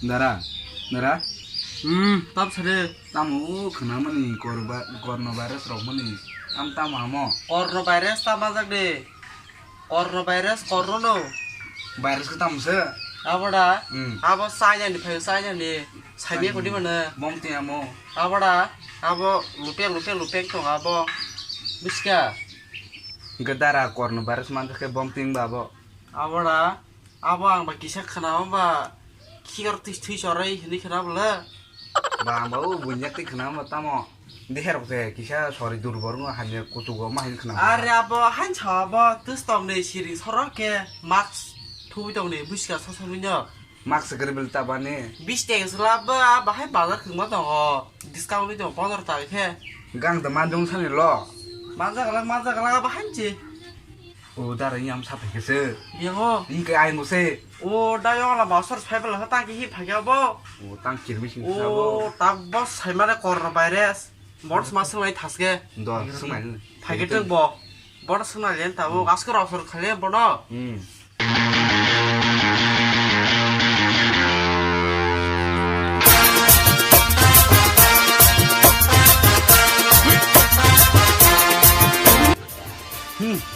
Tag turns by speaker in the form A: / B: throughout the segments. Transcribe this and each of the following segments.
A: Dara, Dara,
B: Tap sare.
A: tamu kenapa nih coronavirus roh nih? Tamu amo.
B: Coronavirus ta mazak de. Coronavirus corona.
A: Virus ke tamu se?
B: Abada. Abo saya ni phayo saya ni. Sabi ko di mana.
A: Bom ti amo.
B: Abada. Abo lupe to abo. Biska.
A: Gedara coronavirus mantas ke bom ting babo.
B: Abada. Abo ang bakisa kana ba. Kigar tis sorai ni kana bala.
A: Bambau bunyak ti kenapa tamu? Deher ke kisah sorry durbor nggak hanya kutu gua mah kenapa?
B: Are abo han chaba tus tom ne siri sorake max thu tong ne biska sasamunya.
A: Max segera beli tabane.
B: Bis teng selaba bahai bazar khungma dong. Discount ni dong 15 ta ke.
A: Gang teman dong sana lo.
B: Mazak la bahai ji.
A: Udara yang sampai ke se.
B: Biango.
A: Ini ke air muse.
B: O da yo la basar phebel ha ta ki hi phagya bo.
A: Tang kirmi sing
B: O ta bos saimare coronavirus. Bors masung lai thasge.
A: Do semai.
B: Phagye teng bo. Bor suna len ta bo gaskar offer khale bo no.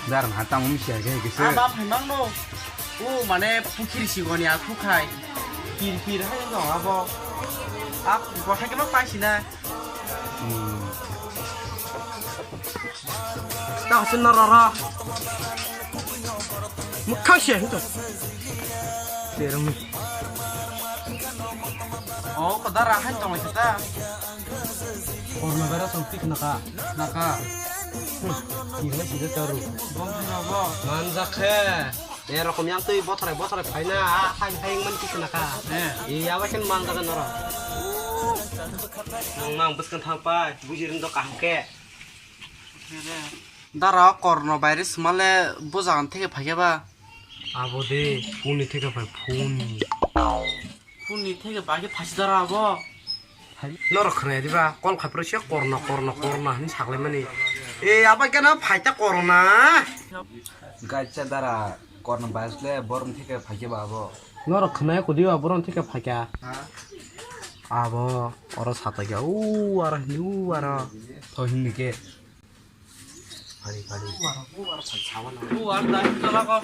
A: Daran hata mumi siya ke
B: Aba phemang no. O mane pukhiri sigoni a phukai. Pir ha yang dong abo. Ap bo ha ke ma paisina. Ta sin na ra. Mukha she hito. Terong. Oh, kadara han tong kita.
C: Coronavirus untuk naka. Kira sudah taruh.
B: Bom abo.
C: Manjak he. Erokom yang tuh botol paina haing mentik naka. Iya wakin manjak nora. Nang buskan thapa bujirin do kahke.
B: Dara coronavirus male bojan থেকে ভাগেবা
C: 아버지 폰이 태가 봐 폰이.
B: 폰이 থেকে ভাগে ফাঁসি দাঁড়া আবো
C: 너라 그래 디바 꼴 카프로시야 코로나 니 사글레마니 에 아빠 깨나 파이타 코로나
A: Gacha dara coronavirus le borum থেকে ভাগে babo.
C: 너라 그네 고디와 보런 태가 파게 아버 어라 사다가 우 알아 우 알아
A: 더 힘들게.
C: 빨리 우 알아 자와나
B: 오 알다 힘들어가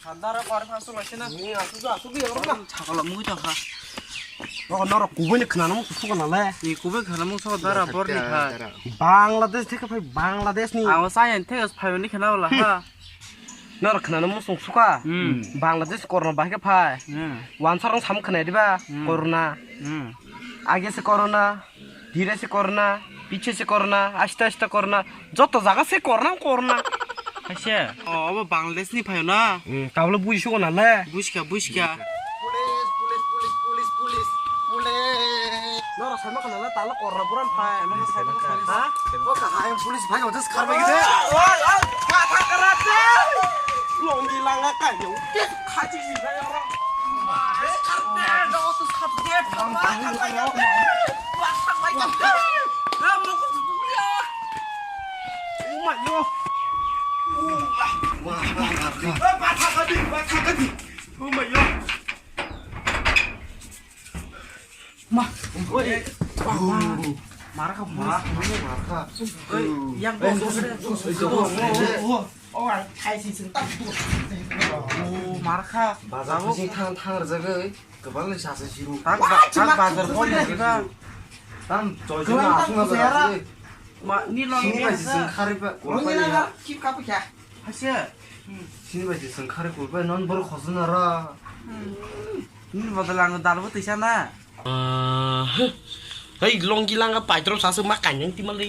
B: 간다라 거리 파스 마시나
C: 니 아수비 여러분
B: 자갈라 무자 가
C: 너라 고분이 그나는 수가 날래
B: 이 고베 가나무 서 다라 버리 하
C: बांग्लादेश থেকে ভাই বাংলাদেশ নি
B: 아와 사이엔 থেকে 파요니 খানাওলা হা
C: 너라 그나는 무슨 수가 बांग्लादेश कोरोना बाके फाय वानसारं साम खने दिबा कोरोना आगे से कोरोना धीरे से कोरोना पीछे से कोरोना आस्ते आस्ते कोरोना যত জায়গা से कोरोना
B: 하시 어버 방글레스니 파요나
C: তাহলে বুঝিছো নালে
B: 부시카
C: 너라 설마 나라 달라 코로나 부란 파य 뭐 설마 하 가하야 पुलिस भाई 어디서 가르마 이게 와 타카라테 롱기 랑아까 요 가지 지사요라 너 어디서 삽게
B: yang 마르카
A: 바자고 탕탕을 저거 그발로 샷을 지루.
B: 딱 바자르 콜리 기가
A: 난 저기 아승나 봐라.
B: 마 니랑
A: 신바지 승카리바 골바야.
B: 하시
A: 신바지 승카리 골바 넌 버로 거스나라.
B: 니 버들랑 달부 뜨잖아
C: Hei, longgi langga paitro sasu makan yang timali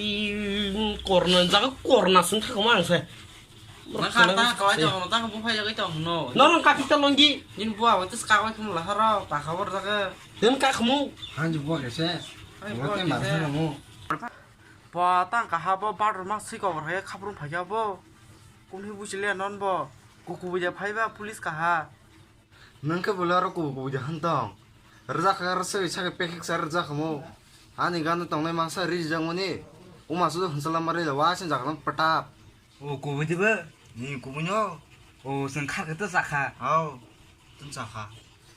C: corona jaga corona sentah kemana sih?
B: Nakata kau aja kalau tak kamu payah kita no.
C: Nolong kaki kita longgi,
B: Ini buah waktu sekarang kamu lah harap tak kabar jaga.
C: dan kamu
A: 한지 뭐 계세? 이렇게 말하는 뭐.
B: Buah tang kahabo baru masih kau berhaya kabar payah bo. Kumi bucilia non bo. Kuku buja payah polis kaha.
A: nangka bolaro ko buja hantong. Rza kharse ichake pekik sar rza khamo. Ani gan tongnai mangsa ri jangoni. Uma su hansalamare lawasin jaglam patap.
D: Oh, kubu tiba, ni kubunya,
B: Oh, sen kar kita sakha.
A: 아우 뜬자가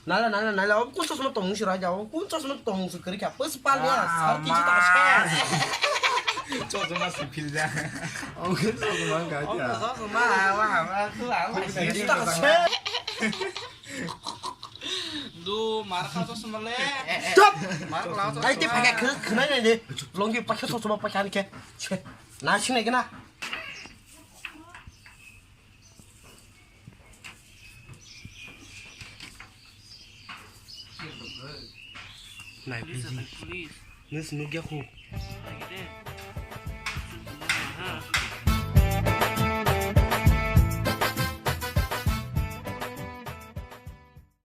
C: 날라 꾼쳐 서면 동시로 하자고 꾼쳐 서면 동시 그렇게 버스 빨리야 살기지다가
B: Cho chúng ta xịt pin ra.
A: 어 그래서 그만 가자
B: Sao mà wow, cứ ảo phải xịt đi.
C: 살기지다가 새
B: Du marka cho semale.
C: 스톱
B: Marka lao cho.
C: 아이 때 파게 그날에 이제 롱기 빠켜서 좀 빠게 하니까 나 신내기나 này
B: Police.
C: nó xin nó ghé khu
B: Like this.